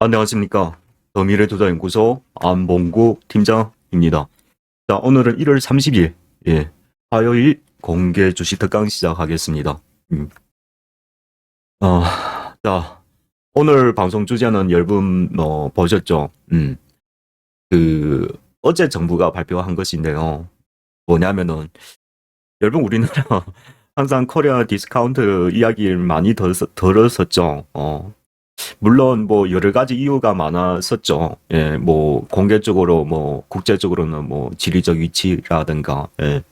안녕하십니까. 더 미래투자연구소 안봉구 팀장입니다. 자, 오늘은 1월 30일, 예, 화요일 공개 주식 특강 시작하겠습니다. 음. 자, 오늘 방송 주제는 여러분, 보셨죠? 어제 정부가 발표한 것인데요. 뭐냐면은, 여러분, 우리나라 항상 코리아 디스카운트 이야기를 많이 들었었죠. 물론 뭐 여러 가지 이유가 많았었죠. 예, 뭐 공개적으로 뭐 국제적으로는 뭐 지리적 위치라든가, 예,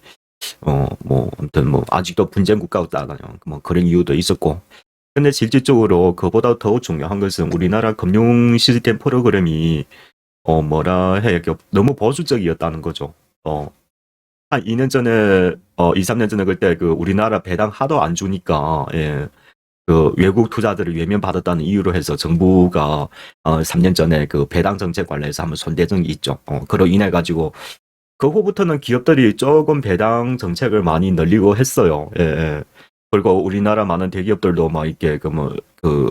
뭐 아무튼 뭐 아직도 분쟁 국가였다가요. 뭐 그런 이유도 있었고. 근데 실질적으로 그보다 더 중요한 것은 우리나라 금융 시스템 프로그램이 뭐라 해야 너무 보수적이었다는 거죠. 한 2년 전에 2, 3년 전에 그때 그 우리나라 배당 하도 안 주니까, 예. 그 외국 투자들을 외면받았다는 이유로 해서 정부가 3년 전에 그 배당 정책 관련해서 한번 손댄 적이 있죠. 그로 인해 가지고 그 후부터는 기업들이 조금 배당 정책을 많이 늘리고 했어요. 예, 예. 그리고 우리나라 많은 대기업들도 막 이렇게 그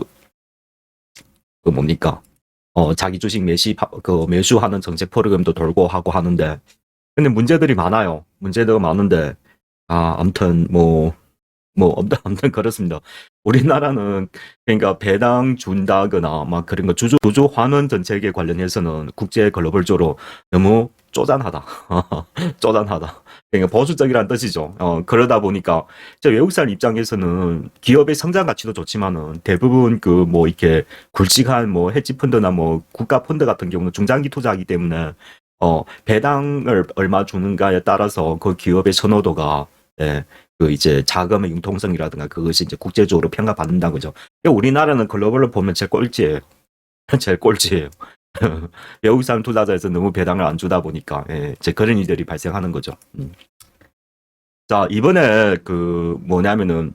뭡니까? 자기 주식 매수하는 정책 프로그램도 돌고 하고 하는데, 근데 문제들이 많아요. 문제도 많은데, 아무튼 아무튼 그렇습니다. 우리나라는 그러니까 배당 준다거나 막 그런 거 주주 환원 정책에 관련해서는 국제 글로벌적으로 너무 쪼잔하다. 쪼잔하다. 그러니까 보수적이라는 뜻이죠. 그러다 보니까 저 외국 사람 입장에서는 기업의 성장 가치도 좋지만은 대부분 그 뭐 이렇게 굵직한 뭐 헤지 펀드나 뭐 국가 펀드 같은 경우는 중장기 투자하기 때문에 배당을 얼마 주는가에 따라서 그 기업의 선호도가, 예, 그 이제 자금의 융통성이라든가 그것이 이제 국제적으로 평가받는다는 거죠. 우리나라는 글로벌로 보면 제일 꼴찌예요. 제일 꼴찌예요. 외국 산 투자자에서 너무 배당을 안 주다 보니까, 예, 이제 그런 일들이 발생하는 거죠. 자, 이번에 그 뭐냐면은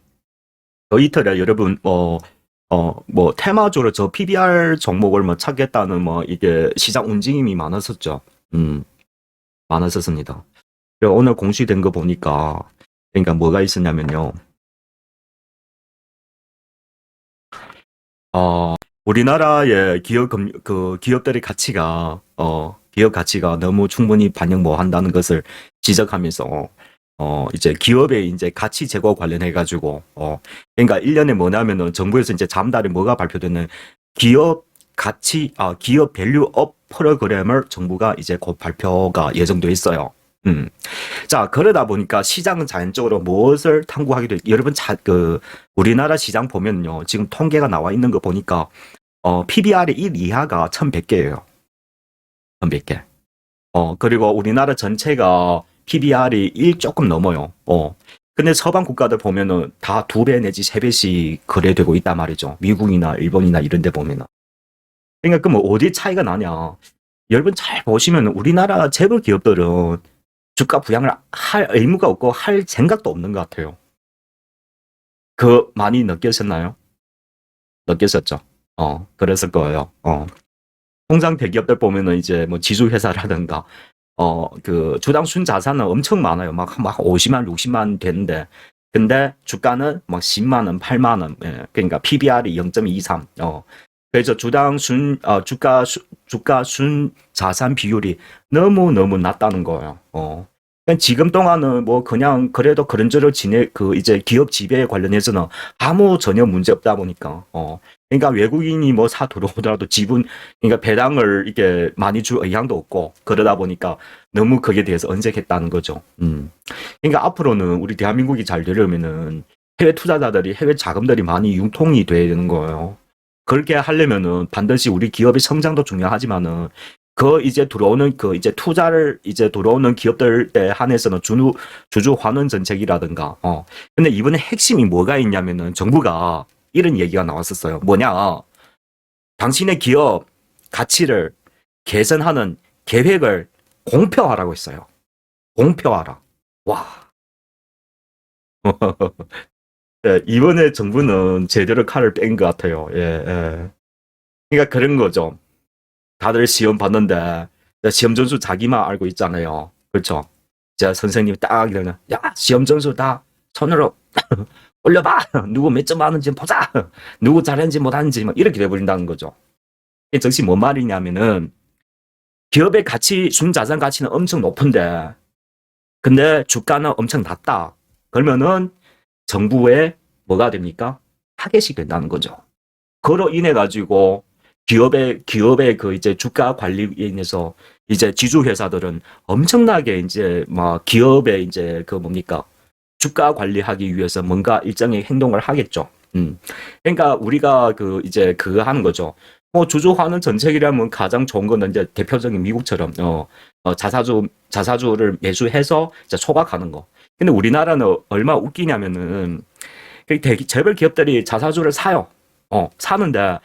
저 이틀에 여러분 뭐 테마주로 저 PBR 종목을 뭐 찾겠다는 뭐 이게 시장 움직임이 많았었죠. 많았었습니다. 그리고 오늘 공시된 거 보니까 그러니까 뭐가 있었냐면요. 우리나라의 기업들의 가치가, 기업 가치가 너무 충분히 반영 뭐 한다는 것을 지적하면서, 이제 기업의 이제 가치 제고 관련해가지고, 그러니까 1년에 뭐냐면은 정부에서 이제 다음달에 뭐가 발표되는 기업 밸류업 프로그램을 정부가 이제 곧 발표가 예정돼 있어요. 자, 그러다 보니까 시장은 자연적으로 무엇을 탐구하게 될, 여러분, 우리나라 시장 보면요. 지금 통계가 나와 있는 거 보니까, PBR이 1 이하가 1100개예요. 1100개. 그리고 우리나라 전체가 PBR이 1 조금 넘어요. 근데 서방 국가들 보면은 다 2배 내지 3배씩 거래되고 있단 말이죠. 미국이나 일본이나 이런 데 보면은. 그러니까 그럼 어디 차이가 나냐. 여러분 잘 보시면 우리나라 재벌 기업들은 주가 부양을 할 의무가 없고 할 생각도 없는 것 같아요. 많이 느끼셨나요? 느끼셨죠? 그랬을 거예요. 통상 대기업들 보면은 이제 뭐 지주회사라든가, 그 주당 순자산은 엄청 많아요. 막 50만, 60만 되는데, 근데 주가는 막 10만 원, 8만 원, 예. 그러니까 PBR이 0.23. 그래서 주가 순 자산 비율이 너무너무 낮다는 거예요. 그냥 지금 동안은 뭐 그냥 그래도 그런저런 이제 기업 지배에 관련해서는 아무 전혀 문제 없다 보니까, 그러니까 외국인이 뭐 사 들어오더라도 그러니까 배당을 이게 많이 줄 의향도 없고, 그러다 보니까 너무 거기에 대해서 언색했다는 거죠. 그러니까 앞으로는 우리 대한민국이 잘 되려면은 해외 투자자들이, 해외 자금들이 많이 융통이 돼야 되는 거예요. 그렇게 하려면은 반드시 우리 기업의 성장도 중요하지만은 이제 들어오는 이제 투자를 이제 들어오는 기업들에 한해서는 주주 환원 정책이라든가. 근데 이번에 핵심이 뭐가 있냐면은 정부가 이런 얘기가 나왔었어요. 뭐냐? 당신의 기업 가치를 개선하는 계획을 공표하라고 했어요. 공표하라. 와. 네, 이번에 정부는 제대로 칼을 뺀 것 같아요. 예, 예. 그러니까 그런 거죠. 다들 시험 봤는데 시험 점수 자기만 알고 있잖아요. 그렇죠? 제가 선생님이 딱 이러면 야 시험 점수 다 손으로 올려봐. 누구 몇 점 하는지 보자. 누구 잘했는지 못하는지 막 이렇게 돼버린다는 거죠. 이 즉시 뭔 말이냐면은 기업의 가치, 순자산 가치는 엄청 높은데 근데 주가는 엄청 낮다. 그러면은 정부에 뭐가 됩니까? 타겟이 된다는 거죠. 그로 인해 가지고 기업의 그 이제 주가 관리에 인해서 이제 지주 회사들은 엄청나게 이제 막 기업의 이제 그 뭡니까? 주가 관리하기 위해서 뭔가 일정의 행동을 하겠죠. 그러니까 우리가 그 이제 그거 하는 거죠. 주주환원 정책이라면 가장 좋은 거는 이제 대표적인 미국처럼 자사주를 매수해서 이제 소각하는 거. 근데 우리나라는 얼마 웃기냐면은 재벌 기업들이 자사주를 사요. 사는데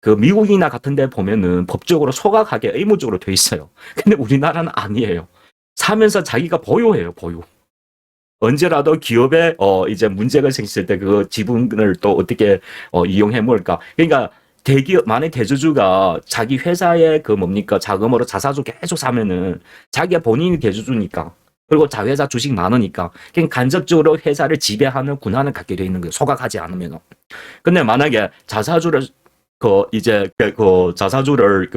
그 미국이나 같은 데 보면은 법적으로 소각하게 의무적으로 돼 있어요. 근데 우리나라는 아니에요. 사면서 자기가 보유해요, 보유. 언제라도 기업에 이제 문제가 생겼을 때 그 지분을 또 어떻게 이용해 볼까? 그러니까 대기업 만약 대주주가 자기 회사의 그 뭡니까 자금으로 자사주 계속 사면은 자기가 본인이 대주주니까 그리고 자회사 주식 많으니까 그냥 간접적으로 회사를 지배하는 군한을 갖게 돼 있는 거예요. 소각하지 않으면. 근데 만약에 자사주를 이제 자사주를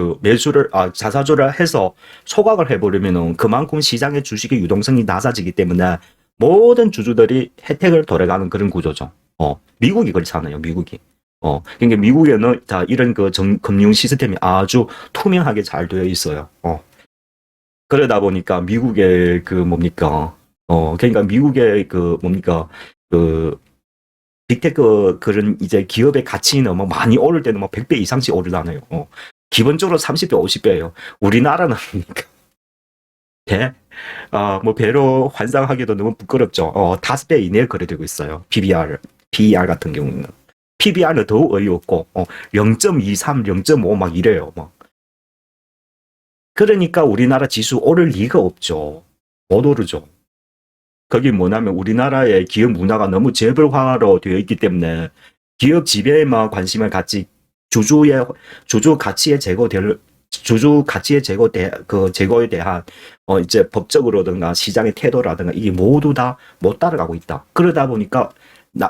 자사주를 해서 소각을 해버리면은 그만큼 시장의 주식의 유동성이 낮아지기 때문에 모든 주주들이 혜택을 돌아가는 그런 구조죠. 미국이 그렇잖아요, 미국이. 그러니까 미국에는 이런 금융 시스템이 아주 투명하게 잘 되어 있어요. 그러다 보니까 미국의 그 뭡니까, 그러니까 미국의 그 뭡니까, 그 빅테크 그런 이제 기업의 가치는 뭐 많이 오를 때는 뭐 100배 이상씩 오르잖아요. 기본적으로 30배, 50배예요. 우리나라는 배, 뭐 배로 환상하기도 너무 부끄럽죠. 5배 이내에 거래되고 있어요. PBR 같은 경우는. PBR은 더욱 어이없고, 0.23, 0.5 막 이래요. 막. 그러니까 우리나라 지수 오를 리가 없죠. 못 오르죠. 그게 뭐냐면 우리나라의 기업 문화가 너무 재벌화로 되어 있기 때문에 기업 지배에만 관심을 갖지 주주 가치의 제거에 대한 이제 법적으로든가 시장의 태도라든가 이게 모두 다 못 따라가고 있다. 그러다 보니까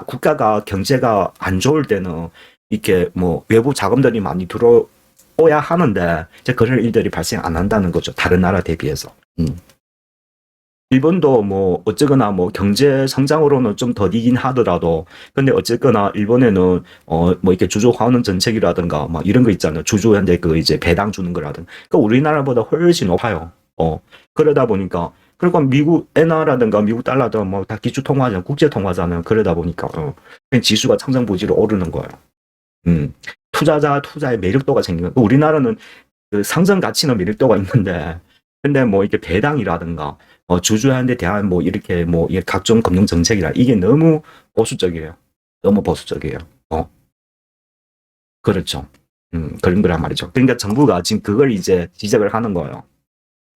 국가가 경제가 안 좋을 때는 이렇게 뭐 외부 자금들이 많이 들어오야 하는데 이제 그런 일들이 발생 안 한다는 거죠. 다른 나라 대비해서. 일본도 뭐 어쨌거나 뭐 경제 성장으로는 좀 더디긴 하더라도 근데 어쨌거나 일본에는 뭐 이렇게 주주 환원 정책이라든가 막 이런 거 있잖아요. 주주한테 그 이제 배당 주는 거라든가. 그러니까 우리나라보다 훨씬 높아요. 그러다 보니까 그러니까 미국 엔화라든가 미국 달러도 뭐 다 기축 통화잖아요. 국제 통화잖아요. 그러다 보니까 그냥 지수가 청정부지로 오르는 거예요. 투자의 매력도가 생기는 거예요. 우리나라는 그 상장 가치는 매력도가 있는데 근데 뭐 이렇게 배당이라든가 주주한테 대한 뭐 이렇게 뭐 각종 금융 정책이라 이게 너무 보수적이에요. 너무 보수적이에요. 그렇죠. 그런 거란 말이죠. 그러니까 정부가 지금 그걸 이제 지적을 하는 거예요.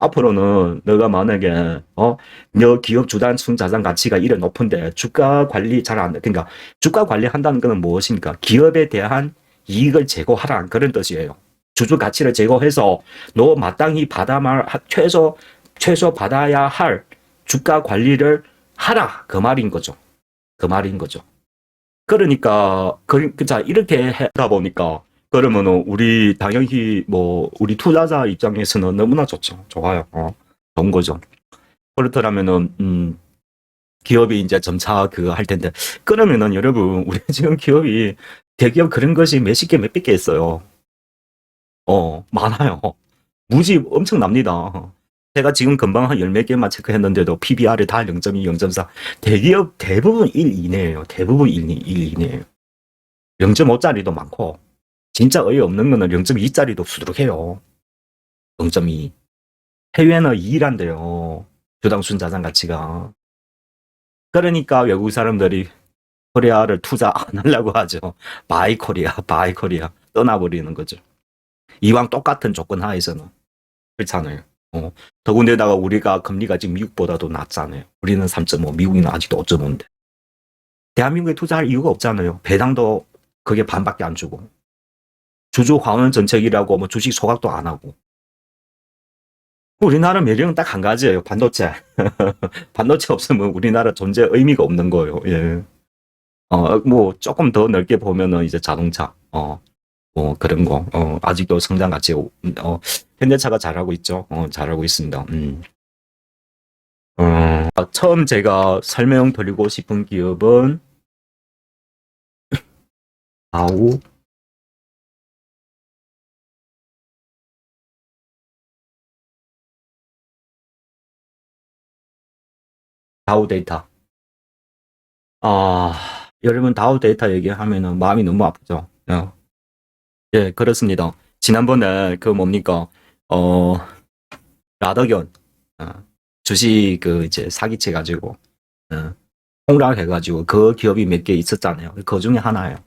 앞으로는 너가 만약에 너 기업 주단 순자산 가치가 이래 높은데 주가 관리 잘 안 돼. 그러니까 주가 관리한다는 것은 무엇입니까? 기업에 대한 이익을 제고하라 그런 뜻이에요. 주주 가치를 제고해서 너 마땅히 받아말 최소 받아야 할 주가 관리를 하라 그 말인 거죠. 그 말인 거죠. 그러니까 자 이렇게 하다 보니까 그러면은 우리 당연히 뭐 우리 투자자 입장에서는 너무나 좋죠. 좋아요. 좋은 거죠. 그렇더라면은 기업이 이제 점차 그거 할 텐데 그러면은 여러분 우리 지금 기업이 대기업 그런 것이 몇십 개 몇백 개 있어요. 많아요. 무지 엄청납니다. 제가 지금 금방 한 열 몇 개만 체크했는데도 PBR이 다 0.2, 0.4. 대기업 대부분 1 이내예요. 대부분 1 이내예요. 0.5짜리도 많고 진짜 어이없는 거는 0.2짜리도 수두룩해요. 0.2. 해외는 2란데요. 주당 순자산 가치가. 그러니까 외국 사람들이 코리아를 투자 안 하려고 하죠. 바이 코리아, 바이 코리아. 떠나버리는 거죠. 이왕 똑같은 조건 하에서는. 그렇잖아요. 더군다나 우리가 금리가 지금 미국보다도 낮잖아요. 우리는 3.5, 미국은 아직도 5.5인데. 대한민국에 투자할 이유가 없잖아요. 배당도 그게 반밖에 안 주고. 주주 환원 정책이라고 뭐 주식 소각도 안 하고. 우리나라 매력은 딱 한 가지예요. 반도체. 반도체 없으면 우리나라 존재 의미가 없는 거예요. 예. 뭐 조금 더 넓게 보면은 이제 자동차. 뭐 그런 거, 아직도 성장 가치, 현대차가 잘하고 있죠. 잘하고 있습니다. 처음 제가 설명드리고 싶은 기업은 다우, 다우 데이터. 여러분 다우 데이터 얘기하면은 마음이 너무 아프죠. 예, 그렇습니다. 지난번에 그 뭡니까, 어, 라더견, 주식 그 이제 사기쳐 가지고, 폭락해가지고 그 기업이 몇 개 있었잖아요. 그 중에 하나예요.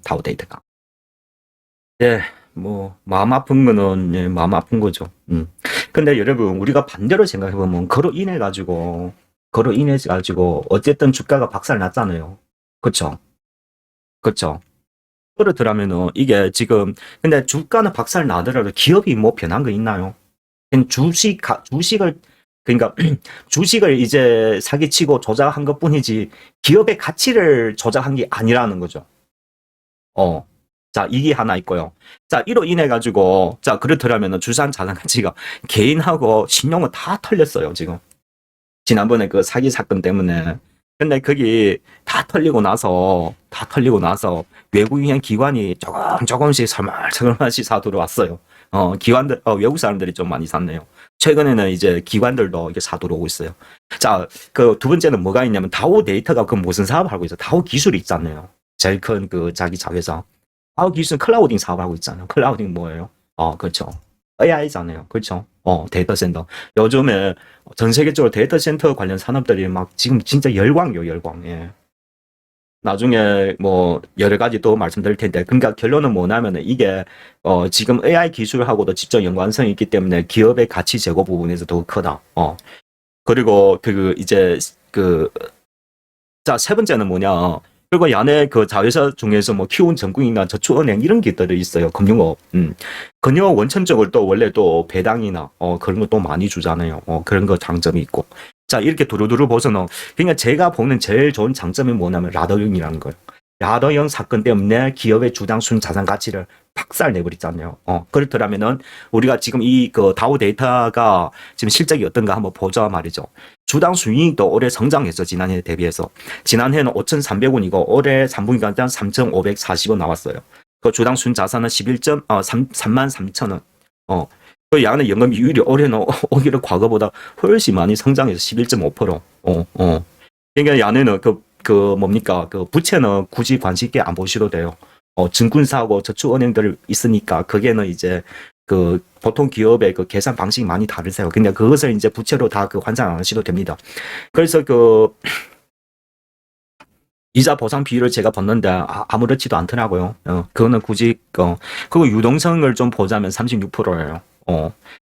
다우 데이터가. 예, 뭐 마음 아픈 거는 예, 마음 아픈 거죠. 근데 여러분 우리가 반대로 생각해 보면 그로 인해 가지고 어쨌든 주가가 박살 났잖아요. 그렇죠? 그렇죠? 그렇더라면은 이게 지금 근데 주가는 박살 나더라도 기업이 뭐 변한 거 있나요? 그냥 주식을 그러니까 주식을 이제 사기치고 조작한 것뿐이지 기업의 가치를 조작한 게 아니라는 거죠. 어. 자, 이게 하나 있고요. 자, 이로 인해 가지고 자, 그렇더라면은 주산 자산 가치가 개인하고 신용은 다 털렸어요, 지금. 지난번에 그 사기 사건 때문에. 근데 거기 다 털리고 나서 외국인 기관이 조금씩 살살살씩 사 들어왔어요. 외국 사람들이 좀 많이 샀네요. 최근에는 이제 기관들도 이게 사 들어오고 있어요. 자, 그 두 번째는 뭐가 있냐면 다우 데이터가 그 무슨 사업을 하고 있어요? 다우 기술이 있잖아요. 제일 큰 그 자기 자회사. 다우 기술은 클라우딩 사업하고 있잖아요. 클라우딩 뭐예요? 그렇죠. AI잖아요. 그렇죠. 데이터 센터. 요즘에 전 세계적으로 데이터 센터 관련 산업들이 막 지금 진짜 열광이요, 열광. 예. 나중에 뭐 여러 가지 또 말씀드릴 텐데, 그러니까 결론은 뭐냐면은 이게 지금 AI 기술하고도 직접 연관성이 있기 때문에 기업의 가치 제고 부분에서 더 크다. 그리고 그 이제 그 자, 세 번째는 뭐냐? 그리고 야내 그 자회사 중에서 뭐 키운 전국이나 저축은행 이런 것들이 있어요. 금융업. 금융업 원천적으로 또 원래 또 배당이나 그런 거 또 많이 주잖아요. 그런 거 장점이 있고. 자, 이렇게 두루두루 보서는 그러니까 제가 보는 제일 좋은 장점이 뭐냐면 라더형이라는 거예요. 라더형 사건 때문에 기업의 주당 순 자산 가치를 박살 내버리잖아요. 그렇더라면은 우리가 지금 이 그 다우 데이터가 지금 실적이 어떤가 한번 보자 말이죠. 주당 순이익도 올해 성장했어, 지난해 대비해서. 지난해는 5,300원이고 올해 3분기간 3,540원 나왔어요. 그 주당 순 자산은 33,000원. 그 양의 연금이율이 올해는 오히려 과거보다 훨씬 많이 성장해서 11.5%. 그러니까 야네는 그 뭡니까? 그 부채는 굳이 관심 있게 안 보셔도 돼요. 증권사하고 저축은행들 있으니까 그게는 이제 그 보통 기업의 그 계산 방식이 많이 다르세요. 근데 그것을 이제 부채로 다 그 환산 안 하셔도 됩니다. 그래서 그 이자 보상 비율을 제가 봤는데 아무렇지도 않더라고요. 그거는 굳이 그리고 유동성을 좀 보자면 36%예요.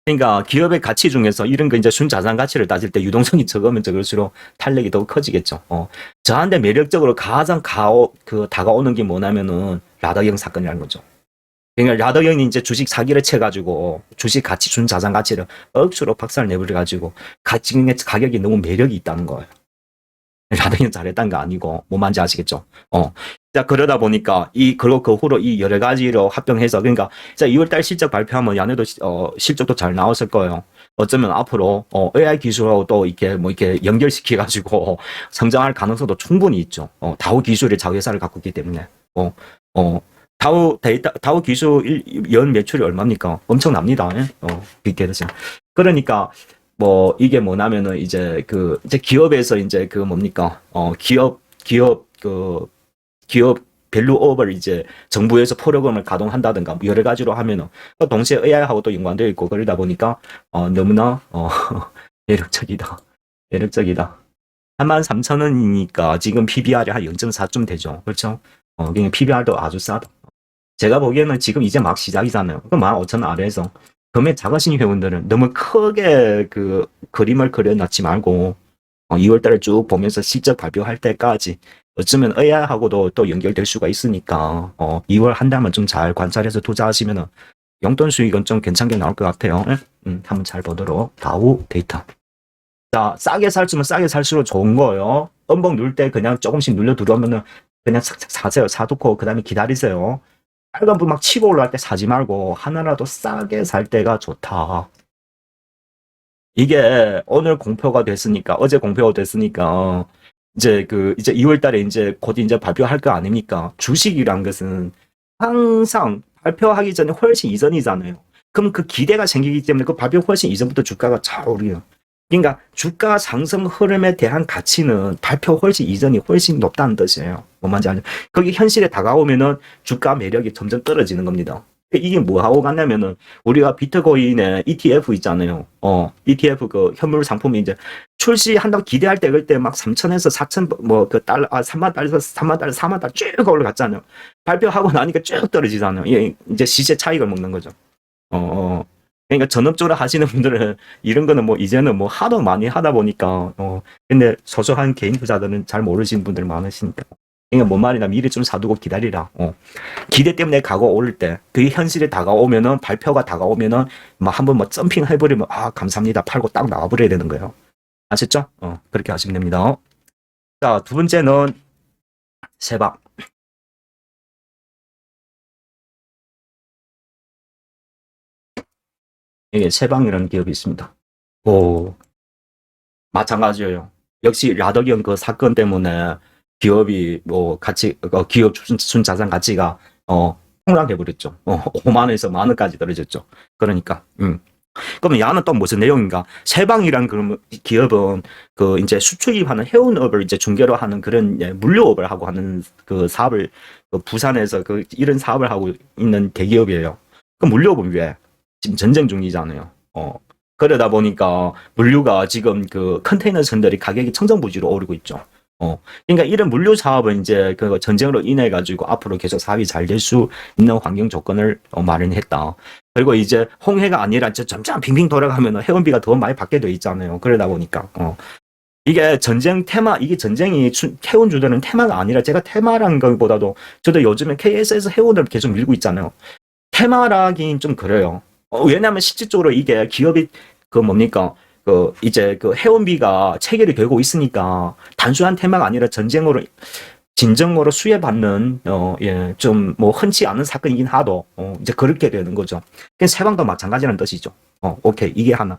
그러니까 기업의 가치 중에서 이런 거 이제 순자산 가치를 따질 때 유동성이 적으면 적을수록 탄력이 더 커지겠죠. 저한테 매력적으로 가장 다가오는 게 뭐냐면은 라더형 사건이라는 거죠. 그러니까 라더형이 이제 주식 사기를 쳐가지고 주식 가치 순자산 가치를 억수로 박살 내버려가지고 가격이 너무 매력이 있다는 거예요. 라더형 잘했다는 거 아니고 뭔 말인지 아시겠죠? 자, 그러다 보니까 그리고 그 후로 이 여러 가지로 합병해서 그러니까 자, 2월달 실적 발표하면 야네도 실적도 잘 나왔을 거예요. 어쩌면 앞으로 AI 기술하고 또 이렇게 연결시켜 가지고 성장할 가능성도 충분히 있죠. 다우 기술의 자회사를 갖고 있기 때문에. 다우 기술 연 매출이 얼마입니까? 엄청납니다. 빅데이터. 그러니까 뭐 이게 뭐냐면은 이제 기업에서 이제 뭡니까? 기업 밸류업을 이제 정부에서 프로그램을 가동한다든가 여러 가지로 하면은 동시에 AI하고 또 연관되어 있고 그러다 보니까 너무나 매력적이다. 매력적이다. 33,000원이니까 지금 PBR이 한 0.4쯤 되죠. 그렇죠? 그냥 PBR도 아주 싸다. 제가 보기에는 지금 이제 막 시작이잖아요. 그 15,000원 아래에서 금액 작으신 회원들은 너무 크게 그 그림을 그려놨지 말고 2월달을 쭉 보면서 실적 발표할 때까지 어쩌면 AI하고도 또 연결될 수가 있으니까 2월 한 달만 좀 잘 관찰해서 투자하시면은 용돈 수익은 좀 괜찮게 나올 것 같아요. 한번 잘 보도록. 다우 데이터. 자, 싸게 살수면 싸게 살수록 좋은 거예요. 음봉 누를 때 그냥 조금씩 눌려 들어오면은 그냥 삭삭 사세요. 사두고 그 다음에 기다리세요. 빨간 불 막 치고 올라갈 때 사지 말고 하나라도 싸게 살 때가 좋다. 이게 오늘 공표가 됐으니까, 어제 공표가 됐으니까, 이제 2월 달에 이제 곧 이제 발표할 거 아닙니까? 주식이란 것은 항상 발표하기 전에 훨씬 이전이잖아요. 그럼 그 기대가 생기기 때문에 그 발표 훨씬 이전부터 주가가 잘 오르요. 그러니까 주가 상승 흐름에 대한 가치는 발표 훨씬 이전이 훨씬 높다는 뜻이에요. 뭔 말인지 알죠? 거기 현실에 다가오면은 주가 매력이 점점 떨어지는 겁니다. 이게 뭐하고 같냐면은 우리가 비트코인의 ETF 있잖아요. ETF 그 현물 상품이 이제 출시한다고 기대할 때 그때 막 3천에서 4천 뭐 그 달러 3만 달러에서 3만 달러 4만 달러 쭉 올라갔잖아요. 발표하고 나니까 쭉 떨어지잖아요. 이제 시세 차익을 먹는 거죠. 그러니까 전업적으로 하시는 분들은 이런 거는 뭐 이제는 뭐 하도 많이 하다 보니까 근데 소소한 개인 투자들은 잘 모르시는 분들 많으시니까. 그러니까 뭔 말이냐, 미리 좀 사두고 기다리라. 기대 때문에 가고 오를 때 그게 현실에 다가오면은, 발표가 다가오면은 막 한번 뭐 점핑 해버리면 아 감사합니다 팔고 딱 나와버려야 되는 거예요. 아셨죠? 그렇게 하시면 됩니다. 자, 두 번째는 세방. 이게 세방이라는 기업이 있습니다. 마찬가지예요. 역시 라더기형 그 사건 때문에 기업이 뭐 가치, 기업 순자산 가치가 폭락해 버렸죠. 5만 원에서 만 원까지 떨어졌죠. 그러니까 그러면 야는 또 무슨 내용인가? 세방이란 그런 기업은 그 이제 수출입하는 해운업을 이제 중개로 하는 그런 물류업을 하고 하는 그 사업을, 그 부산에서 그 이런 사업을 하고 있는 대기업이에요. 그 물류업은 왜? 지금 전쟁 중이잖아요. 그러다 보니까 물류가 지금 그 컨테이너 선들이 가격이 천정부지로 오르고 있죠. 그러니까 이런 물류 사업은 이제 그 전쟁으로 인해 가지고 앞으로 계속 사업이 잘 될 수 있는 환경 조건을 마련했다. 그리고 이제 홍해가 아니라 점점 빙빙 돌아가면 해운비가 더 많이 받게 돼 있잖아요. 그러다 보니까 이게 전쟁 테마, 이게 전쟁이 해운 주도는 테마가 아니라, 제가 테마라는 것보다도 저도 요즘에 KS에서 해운을 계속 밀고 있잖아요. 테마라긴 좀 그래요. 왜냐하면 실질적으로 이게 기업이 그 뭡니까, 그 이제 그 해운비가 체결이 되고 있으니까 단순한 테마가 아니라 전쟁으로 진정으로 수혜받는 좀 뭐 흔치 않은 사건이긴 하도 이제 그렇게 되는 거죠. 그냥 세방도 마찬가지라는 뜻이죠. 오케이, 이게 하나.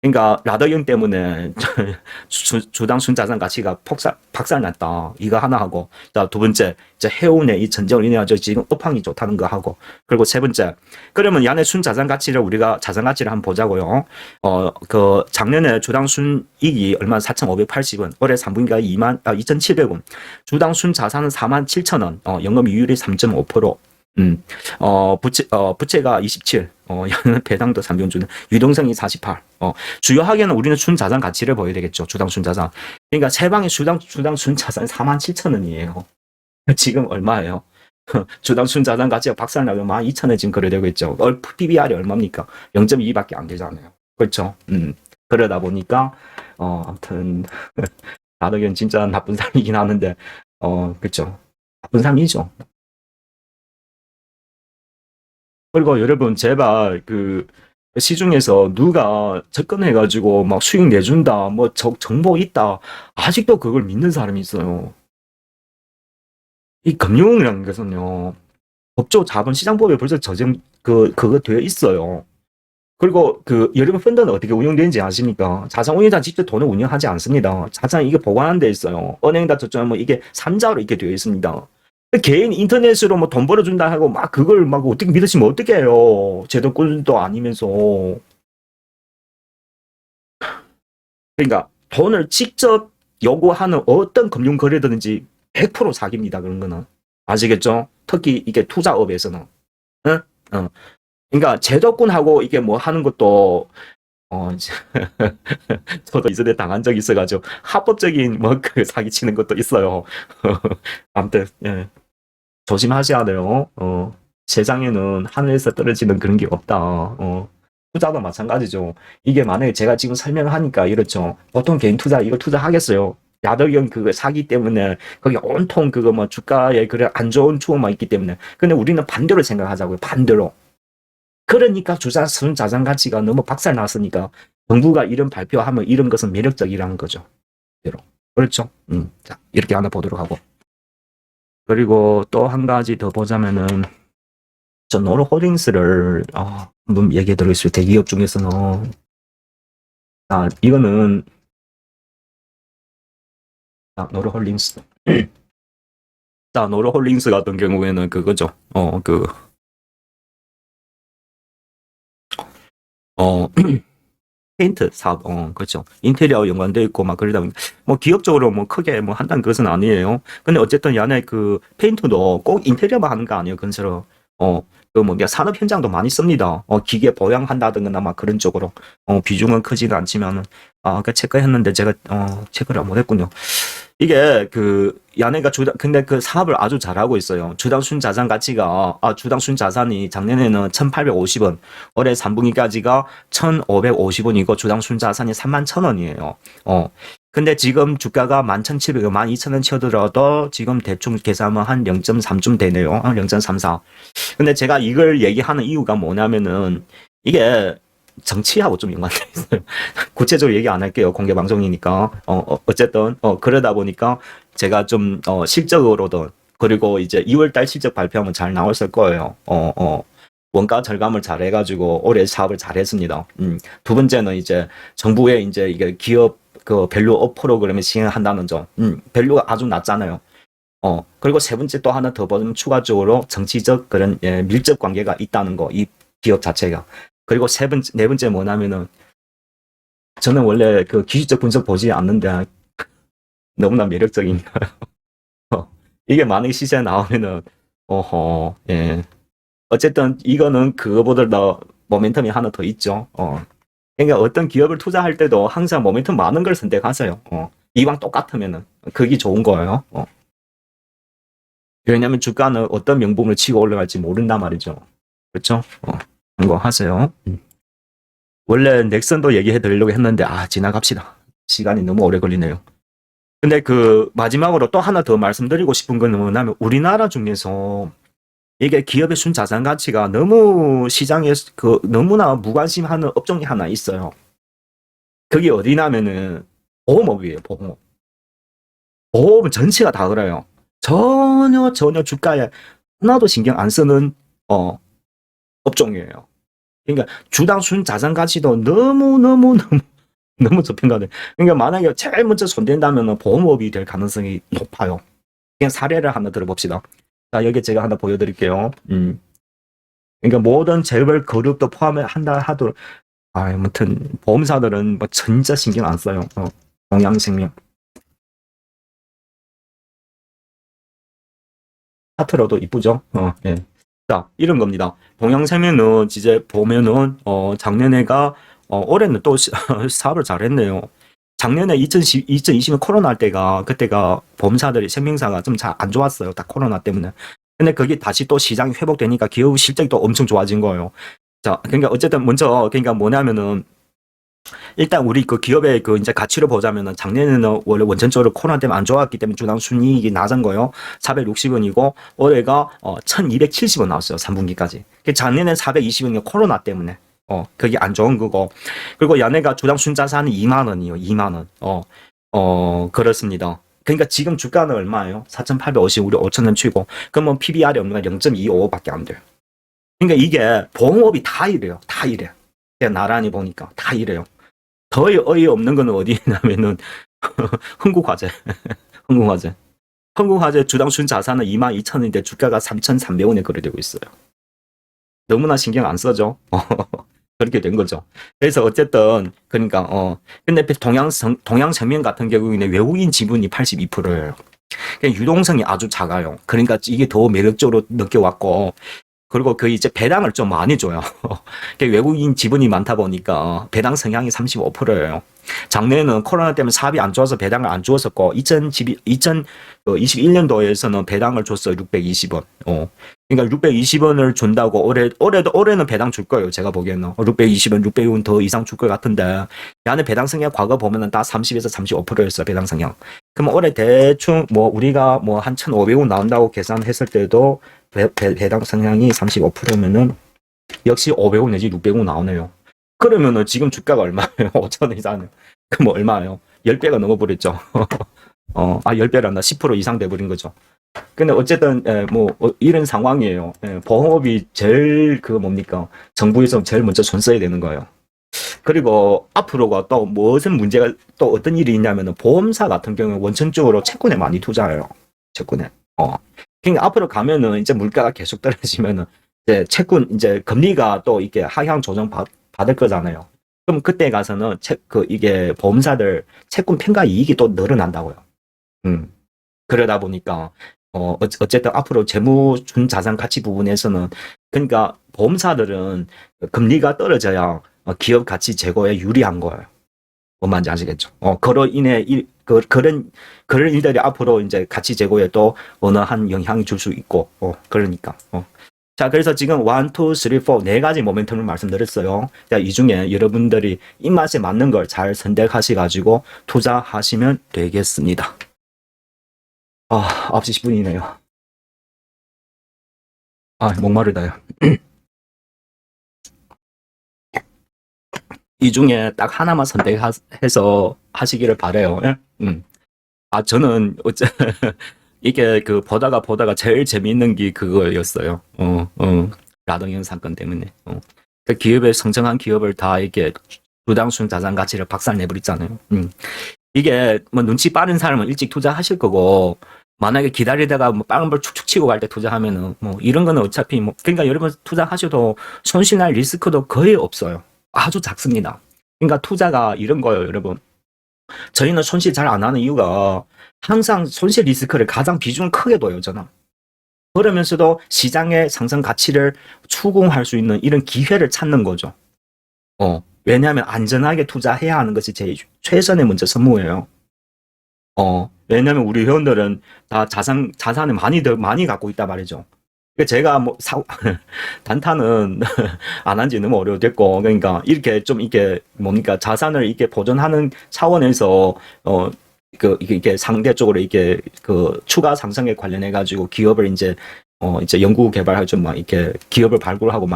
그러니까 라더형 때문에 주당 순자산 가치가 박살났다. 이거 하나 하고, 자, 두 번째, 이제 해운의 이 전쟁을 인해 가지고 지금 업황이 좋다는 거 하고, 그리고 세 번째, 그러면 야내 순자산 가치를 우리가 자산 가치를 한번 보자고요. 그 작년에 주당 순이익이 얼마? 4,580원, 올해 3분기가 2,700원, 주당 순자산은 47,000원, 영업이율이 3.5%. 부채가 27, 배당도 3병 주는, 유동성이 48. 주요하게는 우리는 순자산 가치를 보여야 되겠죠. 주당 순자산. 그러니까 세방의 주당 순자산 47,000원이에요. 지금 얼마예요? 주당 순자산 가치가 박살나면 12,000원 지금 거래되고 있죠. PBR이 얼마입니까? 0.2밖에 안 되잖아요. 그렇죠. 그러다 보니까, 아무튼, 나덕현 진짜 나쁜 사람이긴 하는데, 그렇죠. 나쁜 사람이죠. 그리고 여러분, 제발 그 시중에서 누가 접근해가지고 막 수익 내준다, 뭐 정보 있다, 아직도 그걸 믿는 사람이 있어요. 이 금융이라는 것은요, 법조 자본시장법에 벌써 그거 되어 있어요. 그리고 그 여러분 펀드는 어떻게 운영되는지 아십니까? 자산운용자 직접 돈을 운영하지 않습니다. 자산 이게 보관한 데 있어요. 은행다 저쪽 뭐 이게 산자로 이렇게 되어 있습니다. 개인 인터넷으로 뭐 돈 벌어준다 하고 막 그걸 막 어떻게 믿으시면 어떡해요. 제도권도 아니면서. 그러니까 돈을 직접 요구하는 어떤 금융 거래든지 100% 사기입니다. 그런 거는. 아시겠죠? 특히 이게 투자업에서는. 응? 그러니까 제도권하고 이게 뭐 하는 것도 저도 이전에 당한 적이 있어가지고 합법적인 뭐 그 사기치는 것도 있어요. 아무튼 예. 조심하셔야 돼요. 세상에는 하늘에서 떨어지는 그런 게 없다. 투자도 마찬가지죠. 이게 만약에 제가 지금 설명을 하니까 이렇죠. 보통 개인 투자 이거 투자하겠어요. 야덕형 그거 사기 때문에 거기 온통 그거 뭐 주가에 그래 안 좋은 추억만 있기 때문에. 근데 우리는 반대로 생각하자고요. 반대로. 그러니까 주자순 자산 가치가 너무 박살 났으니까 정부가 이런 발표하면 이런 것은 매력적이라는 거죠. 그렇죠. 자, 이렇게 하나 보도록 하고. 그리고 또 한 가지 더 보자면은 저 노르홀딩스를 한번 얘기해 드리겠습니다. 대기업 중에서는 이거는 노르홀딩스 자 노르홀딩스 같은 경우에는 그거죠. 페인트 사업, 그렇죠. 인테리어 연관돼 있고 막 그러다 보니 뭐 기업적으로 뭐 크게 뭐 한다는 것은 아니에요. 근데 어쨌든 야네 그 페인트도 꼭 인테리어만 하는 거 아니에요. 근처로 그뭐 산업 현장도 많이 씁니다. 기계 보양한다든가 막 그런 쪽으로 비중은 크지는 않지만은 그 체크했는데 제가 체크를 못했군요. 이게 그 야네가 근데 그 사업을 아주 잘하고 있어요. 주당 순자산 가치가 주당 순자산이 작년에는 1,850원, 올해 3분기까지가 1,550원이고 주당 순자산이 31,000원이에요. 근데 지금 주가가 11,700원, 12,000원 쳐들어도 지금 대충 계산하면 한 0.3쯤 되네요. 0.34. 근데 제가 이걸 얘기하는 이유가 뭐냐면은 이게 정치하고 좀 연관돼 있어요. 구체적으로 얘기 안 할게요. 공개 방송이니까. 어쨌든 그러다 보니까 제가 좀 실적으로든 그리고 이제 2월달 실적 발표하면 잘 나왔을 거예요. 원가 절감을 잘 해가지고 올해 사업을 잘 했습니다. 두 번째는 이제 정부의 이제 이게 기업 그 밸류업 프로그램을 시행한다는 점. 밸류가 아주 낮잖아요. 그리고 세 번째 또 하나 더 보면 추가적으로 정치적 그런 밀접 관계가 있다는 거, 이 기업 자체가. 그리고 네 번째 뭐냐면은, 저는 원래 그 기술적 분석 보지 않는데, 너무나 매력적인 거예요. 이게 만약에 시세에 나오면은, 예. 어쨌든 이거는 그거보다 더 모멘텀이 하나 더 있죠. 그러니까 어떤 기업을 투자할 때도 항상 모멘텀 많은 걸 선택하세요. 이왕 똑같으면은. 그게 좋은 거예요. 왜냐면 주가는 어떤 명분을 치고 올라갈지 모른단 말이죠. 그렇죠? 그런 거 하세요. 원래 넥슨도 얘기해 드리려고 했는데 지나갑시다. 시간이 너무 오래 걸리네요. 근데 그 마지막으로 또 하나 더 말씀드리고 싶은 건 뭐냐면 우리나라 중에서 이게 기업의 순자산 가치가 너무 시장에 너무나 무관심하는 업종이 하나 있어요. 그게 어디냐면은 보험업이에요. 보험은 전체가 다 그래요. 전혀 주가에 하나도 신경 안 쓰는 업종이에요. 그러니까 주당 순자산 가치도 너무 저평가돼. 그러니까 만약에 제일 먼저 손댄다면 보험업이 될 가능성이 높아요. 그냥 사례를 하나 들어봅시다. 자, 여기 제가 하나 보여드릴게요. 그러니까 모든 재벌 그룹도 포함을 한다 하더라도 아무튼 보험사들은 뭐 진짜 신경 안 써요. 동양생명 차트로도 이쁘죠. 예. 자, 이런 겁니다. 동양생명은 이제 보면은 작년에가 올해는 또 사업을 잘했네요. 작년에 2020년 코로나 할 때가 그때가 보험사들이 생명사가 좀 잘 안 좋았어요. 다 코로나 때문에. 근데 그게 다시 또 시장이 회복되니까 기업 실적이 또 엄청 좋아진 거예요. 자, 그러니까 어쨌든 먼저 그러니까 뭐냐면은 일단 우리 그 기업의 그 이제 가치를 보자면은 작년에는 원래 원천적으로 코로나 때문에 안 좋았기 때문에 주당 순이익이 낮은 거요. 460원이고 올해가 1270원 나왔어요. 3분기까지. 작년에 420원이 코로나 때문에 그게 안 좋은 거고. 그리고 연애가 주당 순자산이 2만 원이요. 2만 원. 그렇습니다. 그러니까 지금 주가는 얼마예요? 4,850 우리 5,000원 치고 그러면 PBR이 없는 건 0.25밖에 안 돼요. 그러니까 이게 보험업이 다 이래요. 다 이래. 제가 나란히 보니까 다 이래요. 더 어이없는 건 어디냐면은 흥국화재. 흥국화재. 흥국화재 주당 순자산은 22,000원인데 주가가 3,300원에 거래되고 있어요. 너무나 신경 안 써죠. 그렇게 된 거죠. 그래서 어쨌든 그러니까 근데 동양생명 같은 경우에는 외국인 지분이 82%예요. 유동성이 아주 작아요. 그러니까 이게 더 매력적으로 느껴왔고 그리고 그 이제 배당을 좀 많이 줘요. 외국인 지분이 많다 보니까 배당 성향이 35%예요. 작년에는 코로나 때문에 사업이 안 좋아서 배당을 안 주었었고 2021년도에서는 배당을 줬어요. 620원. 그러니까 620원을 준다고 올해는 배당 줄 거예요. 제가 보기에는 620원, 600원 더 이상 줄 것 같은데 야는 배당 성향 과거 보면은 다 30에서 35%였어요. 배당 성향. 그럼 올해 대충 뭐 우리가 뭐 한 1,500원 나온다고 계산했을 때도 배당 성향이 35%면은 역시 500원 내지 600원 나오네요. 그러면은 지금 주가가 얼마예요? 5,000원 이상은. 그럼 얼마예요? 10배가 넘어버렸죠. 10배란다. 10% 이상 돼버린 거죠. 근데 어쨌든 이런 상황이에요. 보험업이 제일 뭡니까? 정부에서 제일 먼저 손 써야 되는 거예요. 그리고 앞으로가 또 무슨 문제가 또 어떤 일이 있냐면은 보험사 같은 경우에 원천적으로 채권에 많이 투자해요. 채권에. 그러니까 앞으로 가면은 이제 물가가 계속 떨어지면은 이제 채권 이제 금리가 또 이게 하향 조정 받을 거잖아요. 그럼 그때 가서는 이게 보험사들 채권 평가 이익이 또 늘어난다고요. 그러다 보니까 어쨌든 앞으로 재무 준자산 가치 부분에서는 그러니까 보험사들은 금리가 떨어져야 기업 가치 제고에 유리한 거예요. 뭔 말인지 아시겠죠? 그로 인해 그런 일들이 앞으로 이제 가치 제고에 또 어느 한 영향이 줄 수 있고, 그러니까. 자, 그래서 지금 1, 2, 3, 4, 네 가지 모멘텀을 말씀드렸어요. 자, 이 중에 여러분들이 입맛에 맞는 걸 잘 선택하셔가지고 투자하시면 되겠습니다. 9시 10분이네요. 목마르다요. 이 중에 딱 하나만 선택해서 하시기를 바래요. 예? 저는 이게 보다가 제일 재미있는 게 그거였어요. 라동형 사건 때문에. 그 기업의 성장한 기업을 다 이렇게 주당순 자산 가치를 박살내버렸잖아요. 이게 뭐 눈치 빠른 사람은 일찍 투자하실 거고, 만약에 기다리다가 뭐 빨간 불 축축 치고 갈 때 투자하면은 뭐 이런 거는 어차피 그러니까 여러분 투자하셔도 손실날 리스크도 거의 없어요. 아주 작습니다. 그러니까 투자가 이런 거예요, 여러분. 저희는 손실 잘 안 하는 이유가 항상 손실 리스크를 가장 비중을 크게 둬요, 저는. 그러면서도 시장의 상승 가치를 추궁할 수 있는 이런 기회를 찾는 거죠. 왜냐하면 안전하게 투자해야 하는 것이 제 최선의 먼저 선무예요. 왜냐면 우리 회원들은 다 자산을 많이 갖고 있단 말이죠. 그러니까 제가 단타는 안 한 지 너무 오래됐고, 그러니까 이렇게 좀 뭡니까, 자산을 이렇게 보존하는 차원에서, 이게 상대적으로 추가 상승에 관련해가지고 기업을 이제 연구 개발할 좀 이렇게 기업을 발굴하고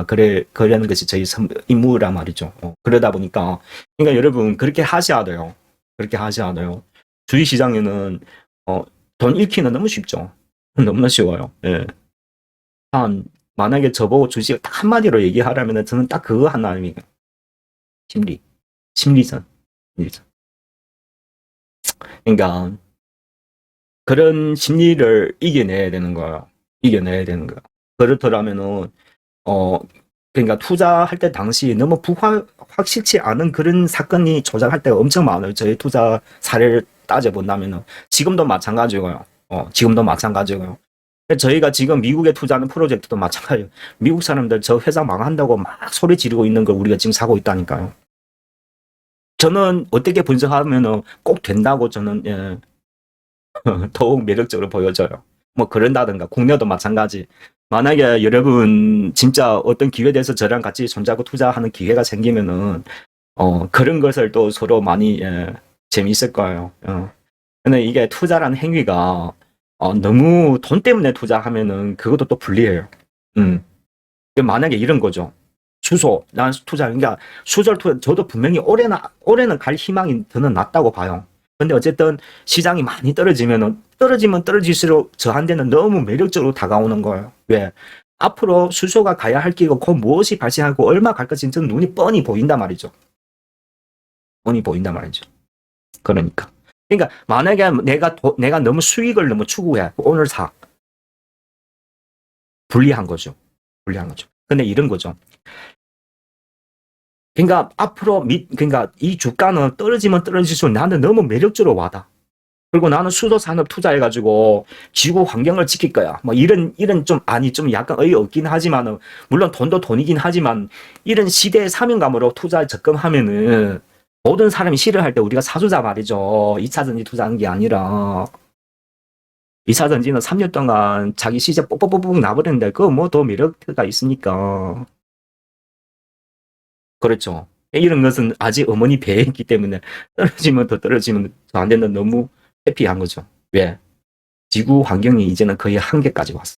그러는 것이 저희 임무란 말이죠. 그러다 보니까, 그러니까 여러분, 그렇게 하셔야 돼요. 그렇게 하셔야 돼요. 주식시장에는 돈 잃기는 너무 쉽죠. 너무나 쉬워요. 예. 만약에 저보고 주식을 딱 한마디로 얘기하라면 저는 딱 그거 하나입니다. 심리전. 그러니까 그런 심리를 이겨내야 되는 거예요. 그렇더라면은 그러니까 투자할 때 당시 너무 확실치 않은 그런 사건이 조작할 때가 엄청 많아요. 저희 투자 사례를 따져본다면은 지금도 마찬가지고요. 저희가 지금 미국에 투자하는 프로젝트도 마찬가지예요. 미국 사람들 저 회사 망한다고 막 소리 지르고 있는 걸 우리가 지금 사고 있다니까요. 저는 어떻게 분석하면은 꼭 된다고 저는 더욱 매력적으로 보여져요. 뭐 그런다든가 국내도 마찬가지. 만약에 여러분 진짜 어떤 기회에 대해서 저랑 같이 손잡고 투자하는 기회가 생기면은 그런 것을 또 서로 많이 재미있을 거예요. 근데 이게 투자라는 행위가 너무 돈 때문에 투자하면은 그것도 또 불리해요. 만약에 이런 거죠. 난 투자, 그러니까 수절 투자, 저도 분명히 올해는 갈 희망이 저는 낮다고 봐요. 근데 어쨌든 시장이 많이 떨어지면 떨어질수록 저한테는 너무 매력적으로 다가오는 거예요. 왜? 앞으로 수소가 가야 할 길고 곧 무엇이 발생하고 얼마 갈 것인지 저는 눈이 뻔히 보인단 말이죠. 그러니까 만약에 내가 너무 수익을 너무 추구해 오늘 사 불리한 거죠. 근데 이런 거죠. 그러니까 앞으로 그러니까 이 주가는 떨어지면 떨어질수록 나는 너무 매력적으로 와다. 그리고 나는 수소 산업 투자해가지고 지구 환경을 지킬 거야. 뭐 이런 좀 약간 어이없긴 하지만은 물론 돈도 돈이긴 하지만 이런 시대의 사명감으로 투자에 접근하면은 모든 사람이 싫어할 때 우리가 사주자 말이죠. 2차전지 투자하는 게 아니라 2차전지는 3년 동안 자기 시세 뽁뽁뽁 나버렸는데 그거 뭐 더 매력가 있습니까? 그렇죠. 이런 것은 아직 어머니 배에 있기 때문에 떨어지면 저한테는 너무 해피한 거죠. 왜? 지구 환경이 이제는 거의 한계까지 왔어.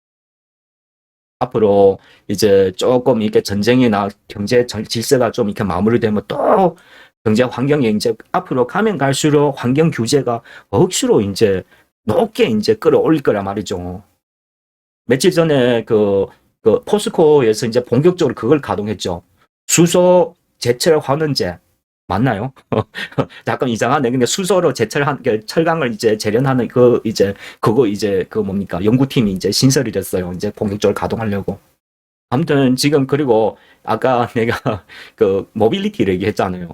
앞으로 이제 조금 이렇게 전쟁이나 경제 질서가 좀 이렇게 마무리되면 또 경제 환경이 이제 앞으로 가면 갈수록 환경 규제가 억수로 이제 높게 이제 끌어올릴 거란 말이죠. 며칠 전에 그 포스코에서 이제 본격적으로 그걸 가동했죠. 수소 제철 환원제 맞나요? 약간 이상하네. 근데 수소로 제철한 철강을 이제 재련하는 그거 이제 그 뭡니까 연구팀이 이제 신설이 됐어요. 이제 본격적으로 가동하려고. 아무튼 지금 그리고 아까 내가 그 모빌리티를 얘기했잖아요.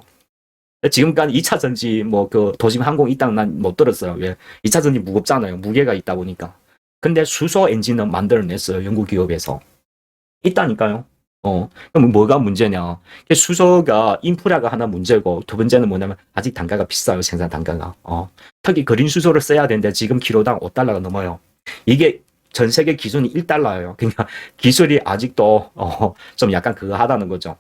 지금까지 2차 전지 뭐 그 도심 항공 이 땅 난 못 들었어요. 왜? 2차 전지 무겁잖아요. 무게가 있다 보니까. 근데 수소 엔진은 만들어냈어요. 영국 기업에서. 있다니까요. 그럼 뭐가 문제냐? 수소가 인프라가 하나 문제고 두 번째는 뭐냐면 아직 단가가 비싸요. 생산 단가가. 특히 그린 수소를 써야 되는데 지금 키로당 5달러가 넘어요. 이게 전 세계 기준이 1달러예요. 그러니까 기술이 아직도 좀 약간 그거 하다는 거죠.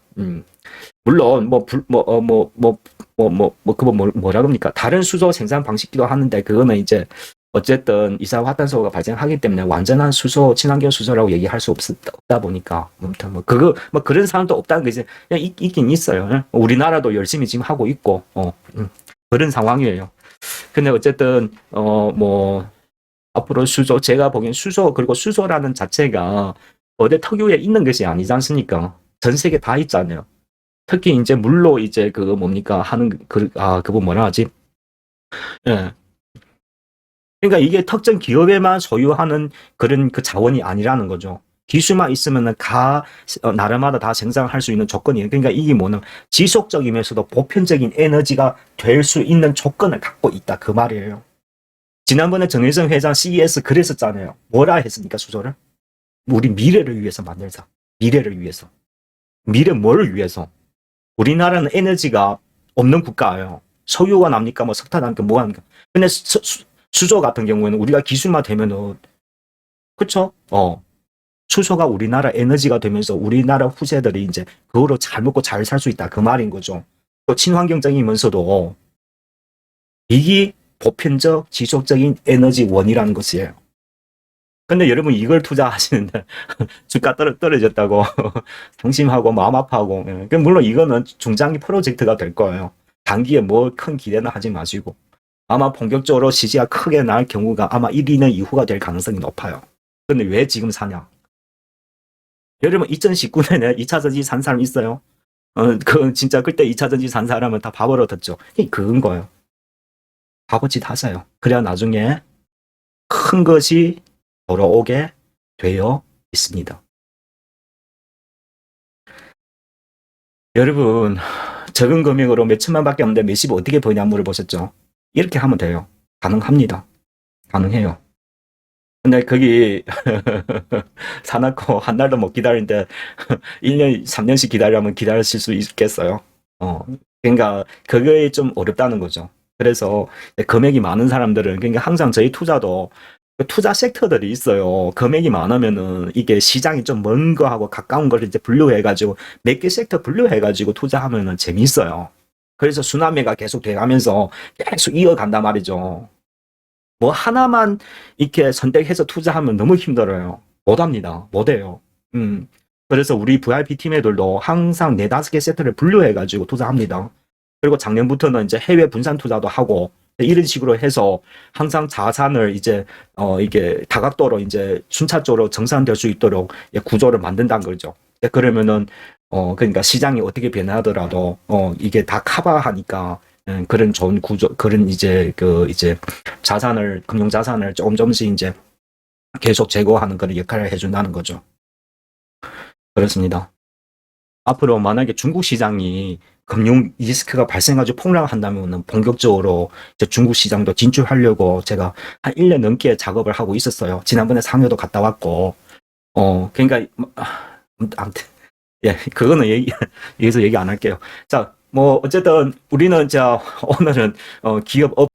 물론 그거 뭐라 그럽니까? 다른 수소 생산 방식기도 하는데 그거는 이제 어쨌든 이산화탄소가 발생하기 때문에 완전한 수소, 친환경 수소라고 얘기할 수 없다 보니까 아무튼 뭐 그거 뭐 그런 사람도 없다는 게 이제 그냥 있긴 있어요. 우리나라도 열심히 지금 하고 있고 그런 상황이에요. 근데 어쨌든 뭐 앞으로 수소 제가 보기엔 수소 그리고 수소라는 자체가 어디 특유에 있는 것이 아니지 않습니까? 전 세계 다 있잖아요. 특히 이제 물로 이제 그거 뭡니까 하는 그거 뭐라 하지? 예. 그러니까 이게 특정 기업에만 소유하는 그런 그 자원이 아니라는 거죠. 기술만 있으면은 나라마다 다 생산할 수 있는 조건이에요. 그러니까 이게 뭐는 지속적이면서도 보편적인 에너지가 될 수 있는 조건을 갖고 있다. 그 말이에요. 지난번에 정일성 회장 CES 그랬었잖아요. 뭐라 했습니까, 수조를? 우리 미래를 위해서 만들자. 미래를 위해서. 미래 뭘 위해서? 우리나라는 에너지가 없는 국가예요. 석유가 납니까? 뭐 석탄 납니까? 뭐가 납니까? 근데 수소 같은 경우에는 우리가 기술만 되면은 그쵸? 수소가 우리나라 에너지가 되면서 우리나라 후세들이 이제 그거로 잘 먹고 잘 살 수 있다 그 말인 거죠. 또 친환경적이면서도 이게 보편적 지속적인 에너지원이라는 것이에요. 근데 여러분 이걸 투자하시는데 주가 떨어졌다고 상심하고 마음 아파하고 물론 이거는 중장기 프로젝트가 될 거예요. 단기에 뭐 큰 기대는 하지 마시고 아마 본격적으로 시지가 크게 날 경우가 아마 1, 2년 이후가 될 가능성이 높아요. 근데 왜 지금 사냐? 여러분 2019년에 2차 전지 산 사람 있어요? 그 진짜 그때 2차 전지 산 사람은 다 바보로 듣죠. 그건 거예요. 바보짓 하세요. 그래야 나중에 큰 것이 돌아오게 되어 있습니다. 여러분 적은 금액으로 몇 천만 밖에 없는데 몇십 어떻게 버냐 물어보셨죠? 이렇게 하면 돼요. 가능합니다. 가능해요. 근데 거기 사놓고 한 달도 못 기다리는데 1년, 3년씩 기다리면 기다리실 수 있겠어요? 그러니까 그게 좀 어렵다는 거죠. 그래서 금액이 많은 사람들은 그러니까 항상 저희 투자도 투자 섹터들이 있어요. 금액이 많으면은 이게 시장이 좀 먼 거하고 가까운 걸 이제 분류해가지고 몇 개 섹터 분류해가지고 투자하면은 재밌어요. 그래서 순환매가 계속 돼가면서 계속 이어간단 말이죠. 뭐 하나만 이렇게 선택해서 투자하면 너무 힘들어요. 못합니다. 못해요. 그래서 우리 VIP 팀 애들도 항상 4-5개 세트를 분류해가지고 투자합니다. 그리고 작년부터는 이제 해외 분산 투자도 하고 이런 식으로 해서 항상 자산을 이제 이게 다각도로 이제 순차적으로 정산될 수 있도록 구조를 만든다는 거죠. 그러면은 그러니까 시장이 어떻게 변하더라도 이게 다 커버하니까 그런 좋은 구조, 그런 이제 이제 자산을 금융 자산을 조금씩 이제 계속 제거하는 그런 역할을 해준다는 거죠. 그렇습니다. 앞으로 만약에 중국 시장이 금융 리스크가 발생하고 폭락한다면 본격적으로 중국 시장도 진출하려고 제가 한 1년 넘게 작업을 하고 있었어요. 지난번에 상해도 갔다 왔고, 그러니까 아무튼 예, 그거는 여기서 얘기 안 할게요. 자, 뭐 어쨌든 우리는 자 오늘은 기업 업